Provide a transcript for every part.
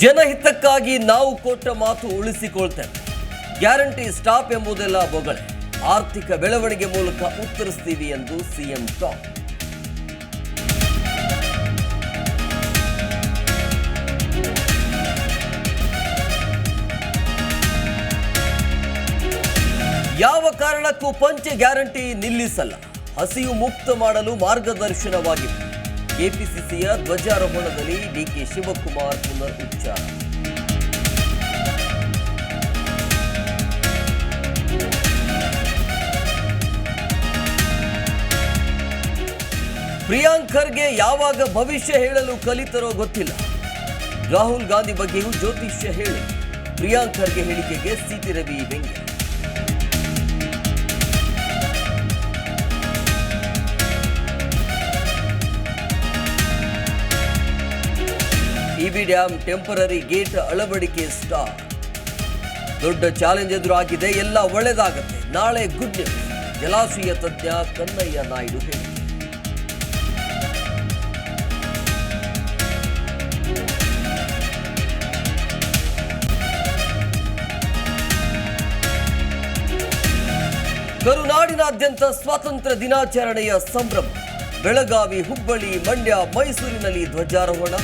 ಜನಹಿತಕ್ಕಾಗಿ ನಾವು ಕೊಟ್ಟ ಮಾತು ಉಳಿಸಿಕೊಳ್ತೇವೆ. Guarantee stop ಎಂಬುದೆಲ್ಲ ಬೊಗಳೆ. ಆರ್ಥಿಕ ಬೆಳವಣಿಗೆ ಮೂಲಕ ಉತ್ತರಿಸ್ತೀವಿ ಎಂದು ಸಿಎಂ ಟಾಕ್. ಯಾವ ಕಾರಣಕ್ಕೂ ಪಂಚ ಗ್ಯಾರಂಟಿ ನಿಲ್ಲಿಸಲ್ಲ. ಹಸಿವು ಮುಕ್ತ ಮಾಡಲು ಮಾರ್ಗದರ್ಶನವಾಗಿದೆ. ಕೆಪಿಸಿಸಿಯ ಧ್ವಜಾರೋಹಣದಲ್ಲಿ ಡಿಕೆ ಶಿವಕುಮಾರ್ ಪುನರ್ ಉಚ್ಚಾರ. ಪ್ರಿಯಾಂಕ್ ಖರ್ಗೆ ಯಾವಾಗ ಭವಿಷ್ಯ ಹೇಳಲು ಕಲಿತರೋ ಗೊತ್ತಿಲ್ಲ. ರಾಹುಲ್ ಗಾಂಧಿ ಬಗ್ಗೆಯೂ ಜ್ಯೋತಿಷ್ಯ ಹೇಳಿ ಪ್ರಿಯಾಂಕ್ ಖರ್ಗೆ ಹೇಳಿಕೆಗೆ ಸಿಟಿ ರವಿ ವ್ಯಂಗ್ಯ. ಇಬಿ ಡ್ಯಾಂ ಟೆಂಪರರಿ ಗೇಟ್ ಅಳವಡಿಕೆ ಸ್ಟಾರ್ಟ್. ದೊಡ್ಡ ಚಾಲೆಂಜ್ ಎದುರಾಗಿದೆ, ಎಲ್ಲ ಒಳ್ಳೆದಾಗತ್ತೆ. ನಾಳೆ ಗುಡ್ ನ್ಯೂಸ್. ಜಲಾಶಯ ತಜ್ಞ ಕನ್ನಯ್ಯ ನಾಯ್ಡು ಹೇಳಿಕೆ. ಕರುನಾಡಿನಾದ್ಯಂತ ಸ್ವಾತಂತ್ರ್ಯ ದಿನಾಚರಣೆಯ ಸಂಭ್ರಮ. ಬೆಳಗಾವಿ, ಹುಬ್ಬಳ್ಳಿ, ಮಂಡ್ಯ, ಮೈಸೂರಿನಲ್ಲಿ ಧ್ವಜಾರೋಹಣ.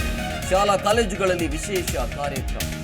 ಶಾಲಾ ಕಾಲೇಜುಗಳಲ್ಲಿ ವಿಶೇಷ ಕಾರ್ಯಕ್ರಮ.